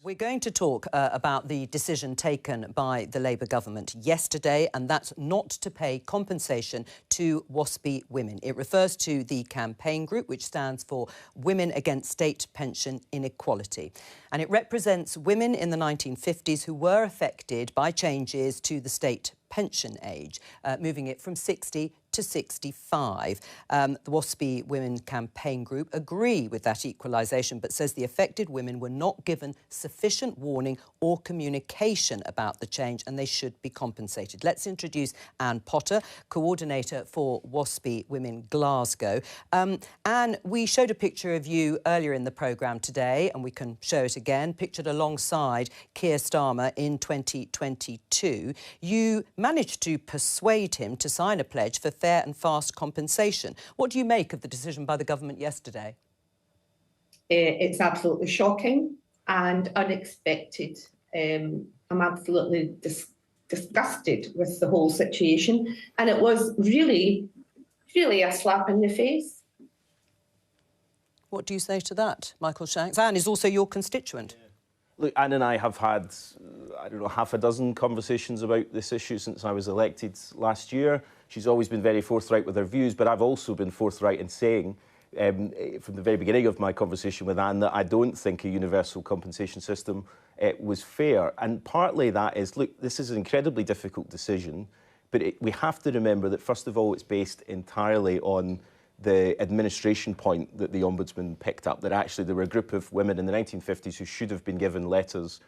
We're going to talk about the decision taken by the Labour government yesterday, and that's not to pay compensation to Waspi women. It refers to the campaign group, which stands for Women Against State Pension Inequality. And it represents women in the 1950s who were affected by changes to the state pension age, moving it from 60 to 65. The Waspi Women Campaign Group agree with that equalisation, but says the affected women were not given sufficient warning or communication about the change and they should be compensated. Let's introduce Anne Potter, coordinator for Waspi Women Glasgow. Anne, we showed a picture of you earlier in the programme today, and we can show it again, pictured alongside Keir Starmer in 2022. You managed to persuade him to sign a pledge for fair and fast compensation. What do you make of the decision by the government yesterday? It's absolutely shocking and unexpected. I'm absolutely disgusted with the whole situation, and it was really a slap in the face. What do you say to that, Michael Shanks? Anne is also your constituent. Yeah. Look, Anne and I have had, I don't know, half a dozen conversations about this issue since I was elected last year. She's always been very forthright with her views, but I've also been forthright in saying from the very beginning of my conversation with Anne that I don't think a universal compensation system was fair. And partly that is, look, this is an incredibly difficult decision, but we have to remember that, first of all, it's based entirely on the administration point that the ombudsman picked up, that actually there were a group of women in the 1950s who should have been given letters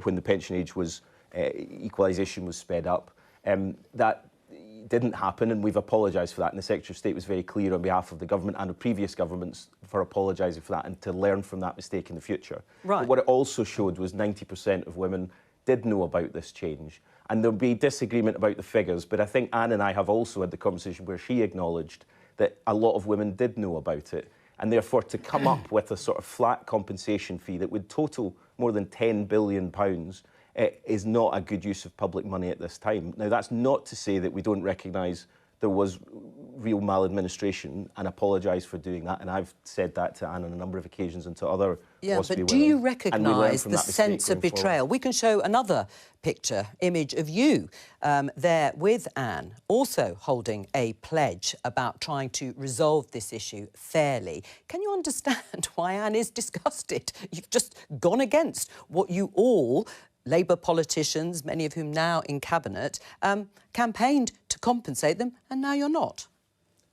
when the pension age was, equalisation was sped up. That didn't happen, and we've apologised for that, and the Secretary of State was very clear on behalf of the government and of previous governments for apologising for that and to learn from that mistake in the future. Right. But what it also showed was 90% of women did know about this change, and there'll be disagreement about the figures, but I think Anne and I have also had the conversation where she acknowledged that a lot of women did know about it, and therefore to come up with a sort of flat compensation fee that would total more than £10 billion is not a good use of public money at this time. Now, that's not to say that we don't recognise there was real maladministration and apologise for doing that, and I've said that to Anne on a number of occasions and to other Waspi but do you recognise the sense of betrayal? Forward. We can show another image of you there with Anne, also holding a pledge about trying to resolve this issue fairly. Can you understand why Anne is disgusted? You've just gone against what you all, Labour politicians, many of whom now in Cabinet, campaigned to compensate them, and now you're not.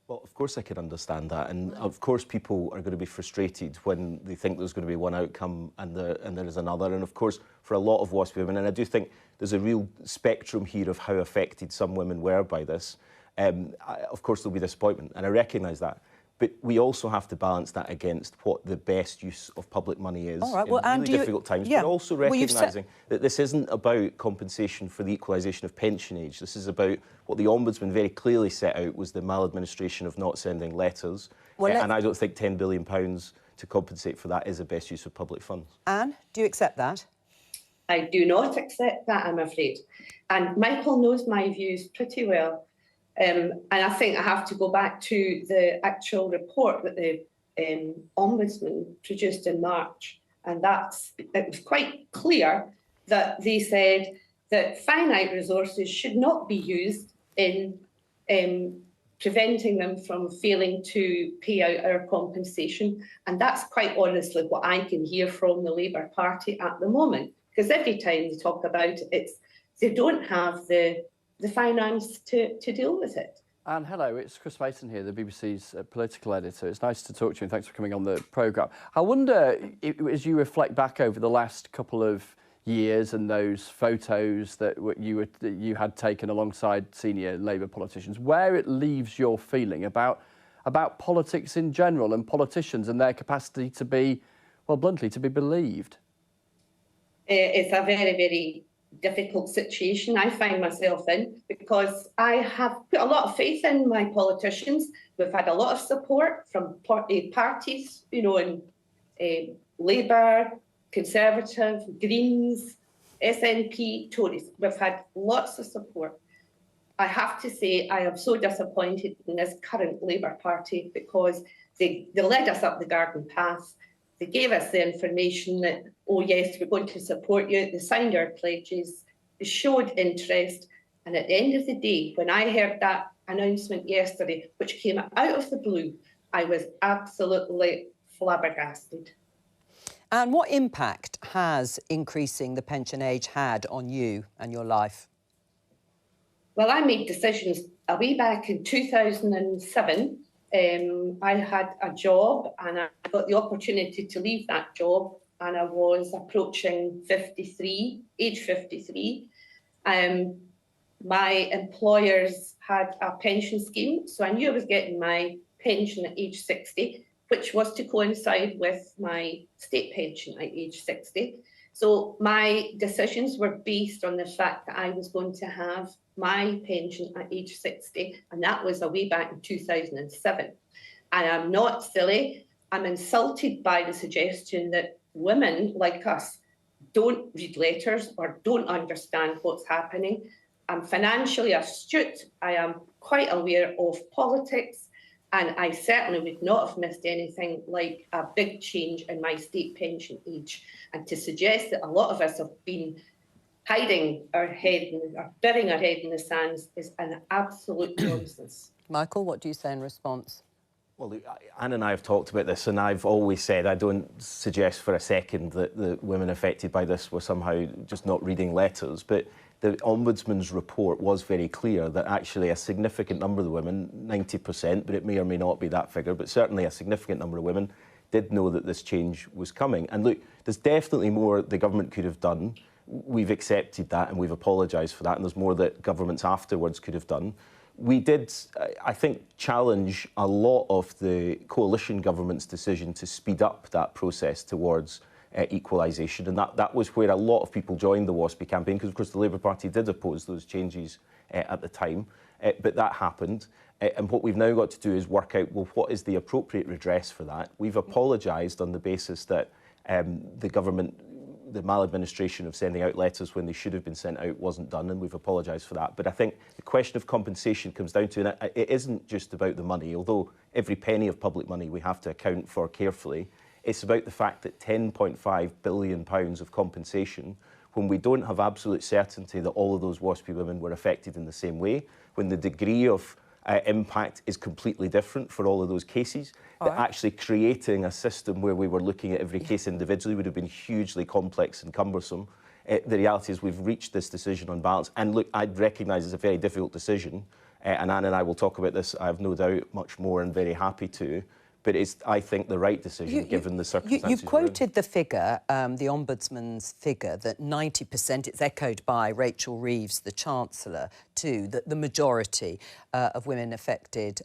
Well, of course I can understand that, and of course people are going to be frustrated when they think there's going to be one outcome and there is another, and of course for a lot of Wasp women, and I do think there's a real spectrum here of how affected some women were by this. Of course there'll be disappointment, and I recognise that. But we also have to balance that against what the best use of public money is in really difficult times, but also recognising that this isn't about compensation for the equalisation of pension age. This is about what the Ombudsman very clearly set out was the maladministration of not sending letters. And I don't think £10 billion to compensate for that is the best use of public funds. Anne, do you accept that? I do not accept that, I'm afraid. And Michael knows my views pretty well. And I think I have to go back to the actual report that the Ombudsman produced in March. And it was quite clear that they said that finite resources should not be used in preventing them from failing to pay out our compensation. And that's quite honestly what I can hear from the Labour Party at the moment. Because every time they talk about it, they don't have the finance to deal with it. Anne, hello, it's Chris Mason here, the BBC's political editor. It's nice to talk to you and thanks for coming on the programme. I wonder, as you reflect back over the last couple of years and those photos that you had taken alongside senior Labour politicians, where it leaves your feeling about politics in general and politicians and their capacity to be, well, bluntly, to be believed. It's a very, very difficult situation I find myself in, because I have put a lot of faith in my politicians. We've had a lot of support from parties, you know, in Labour, Conservative, Greens, SNP, Tories. We've had lots of support. I have to say I am so disappointed in this current Labour Party because they led us up the garden path. They gave us the information that, oh yes, we're going to support you. They signed our pledges, they showed interest. And at the end of the day, when I heard that announcement yesterday, which came out of the blue, I was absolutely flabbergasted. And what impact has increasing the pension age had on you and your life? Well, I made decisions way back in 2007. I had a job and I got the opportunity to leave that job, and I was approaching 53, age 53. My employers had a pension scheme, so I knew I was getting my pension at age 60, which was to coincide with my state pension at age 60. So my decisions were based on the fact that I was going to have my pension at age 60, and that was way back in 2007. And I'm not silly. I'm insulted by the suggestion that women like us don't read letters or don't understand what's happening. I'm financially astute. I am quite aware of politics, and I certainly would not have missed anything like a big change in my state pension age. And to suggest that a lot of us have been hiding our head or burying our head in the sands is an absolute nonsense. Michael, what do you say in response? Well, Anne and I have talked about this, and I've always said I don't suggest for a second that the women affected by this were somehow just not reading letters, but the Ombudsman's report was very clear that actually a significant number of the women, 90%, but it may or may not be that figure, but certainly a significant number of women did know that this change was coming. And look, there's definitely more the government could have done. We've accepted that and we've apologised for that, and there's more that governments afterwards could have done. We did, I think, challenge a lot of the coalition government's decision to speed up that process towards equalisation, and that was where a lot of people joined the Waspi campaign, because of course the Labour Party did oppose those changes at the time, but that happened. And what we've now got to do is work out, well, what is the appropriate redress for that? We've apologised on the basis that the government, the maladministration of sending out letters when they should have been sent out wasn't done, and we've apologised for that. But I think the question of compensation comes down to, and it isn't just about the money, although every penny of public money we have to account for carefully. It's about the fact that £10.5 billion of compensation, when we don't have absolute certainty that all of those Waspi women were affected in the same way, when the degree of impact is completely different for all of those cases, that actually creating a system where we were looking at every case individually would have been hugely complex and cumbersome. The reality is we've reached this decision on balance. And look, I recognise it's a very difficult decision, and Anne and I will talk about this, I have no doubt, much more, and very happy to. But it's, I think, the right decision given the circumstances. You've quoted the figure, the Ombudsman's figure, that 90%, it's echoed by Rachel Reeves, the Chancellor, too, that the majority of women affected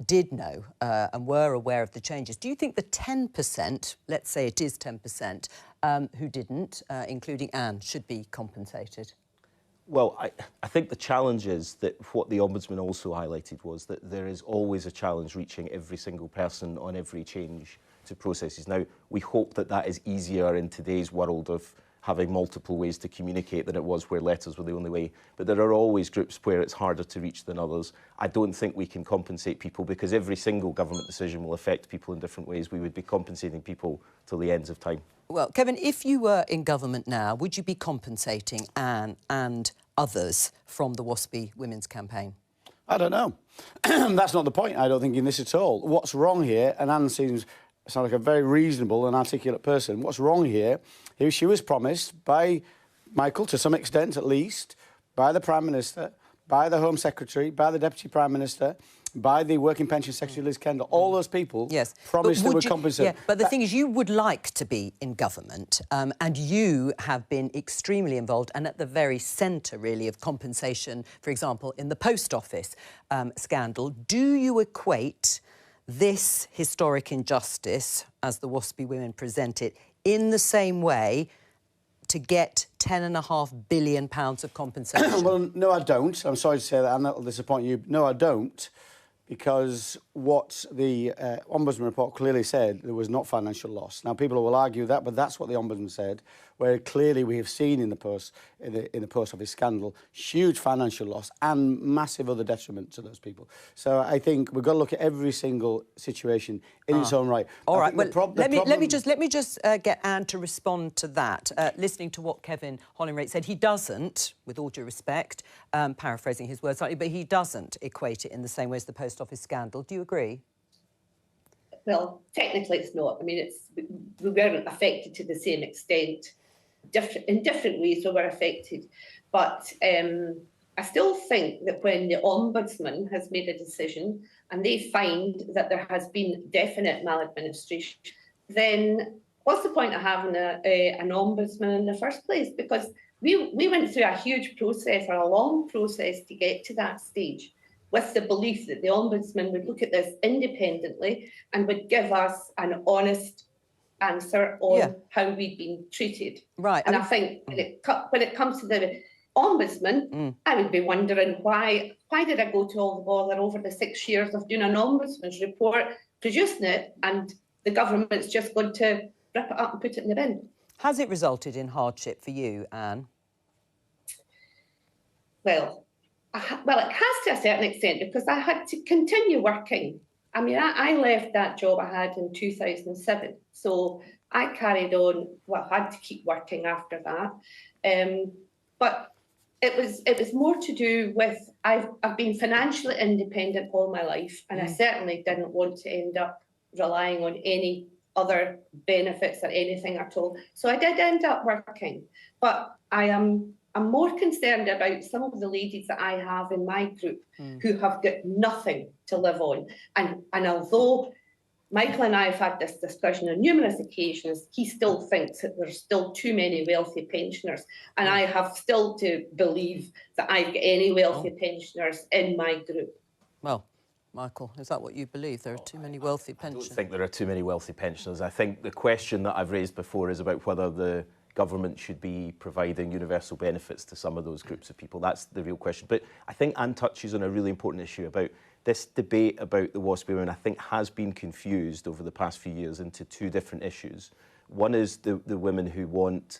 did know and were aware of the changes. Do you think the 10%, let's say it is 10%, who didn't, including Anne, should be compensated? Well, I think the challenge is that what the Ombudsman also highlighted was that there is always a challenge reaching every single person on every change to processes. Now, we hope that that is easier in today's world of having multiple ways to communicate than it was where letters were the only way. But there are always groups where it's harder to reach than others. I don't think we can compensate people because every single government decision will affect people in different ways. We would be compensating people till the ends of time. Well, Kevin, if you were in government now, would you be compensating Anne and others from the Waspi Women's Campaign? I don't know. That's not the point, I don't think, in this at all. What's wrong here, and Anne sounds like a very reasonable and articulate person, what's wrong here is she was promised by Michael, to some extent at least, by the Prime Minister, by the Home Secretary, by the Deputy Prime Minister, by the Working Pension Secretary Liz Kendall, all those people promised they would compensate. Yeah, but the thing is, you would like to be in government, and you have been extremely involved and at the very centre, really, of compensation, for example, in the post office scandal. Do you equate this historic injustice, as the Waspi women present it, in the same way to get £10.5 billion of compensation? Well, no, I don't. I'm sorry to say that, and that'll disappoint you. No, I don't. because what the Ombudsman report clearly said, there was not financial loss. Now, people will argue that, but that's what the Ombudsman said, where clearly we have seen in the post office scandal huge financial loss and massive other detriment to those people. So I think we've got to look at every single situation in its own right. All right. Well, let me just get Anne to respond to that. Listening to what Kevin Hollingray said, he doesn't, with all due respect, paraphrasing his words slightly, but he doesn't equate it in the same way as the post office scandal. Do you agree? Well, technically it's not. I mean, we weren't affected to the same extent. In different ways we were affected. But I still think that when the Ombudsman has made a decision and they find that there has been definite maladministration, then what's the point of having an Ombudsman in the first place? Because we went through a huge process, or a long process, to get to that stage, with the belief that the Ombudsman would look at this independently and would give us an honest answer on how we'd been treated. Right. And I think when it comes to the Ombudsman, I would be wondering why did I go to all the bother over the 6 years of doing an Ombudsman's report, producing it, and the government's just going to rip it up and put it in the bin. Has it resulted in hardship for you, Anne? Well, it has to a certain extent, because I had to continue working. I mean, I left that job I had in 2007, so I carried on. Well, I had to keep working after that, but it was more to do with I've been financially independent all my life, and I certainly didn't want to end up relying on any other benefits or anything at all. So I did end up working, but I'm more concerned about some of the ladies that I have in my group who have got nothing to live on. And although Michael and I have had this discussion on numerous occasions, he still thinks that there's still too many wealthy pensioners. And I have still to believe that I've got any wealthy pensioners in my group. Well, Michael, is that what you believe? There are too many wealthy pensioners? I don't think there are too many wealthy pensioners. I think the question that I've raised before is about whether the government should be providing universal benefits to some of those groups of people. That's the real question. But I think Anne touches on a really important issue about this debate about the Waspi women. I think has been confused over the past few years into two different issues. One is the women who want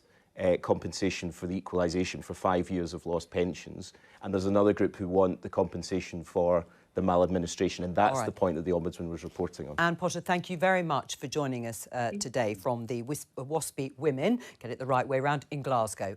compensation for the equalisation for 5 years of lost pensions. And there's another group who want the compensation for the maladministration, and that's the point that the Ombudsman was reporting on. Anne Potter, thank you very much for joining us today from the Waspi Women, get it the right way round, in Glasgow.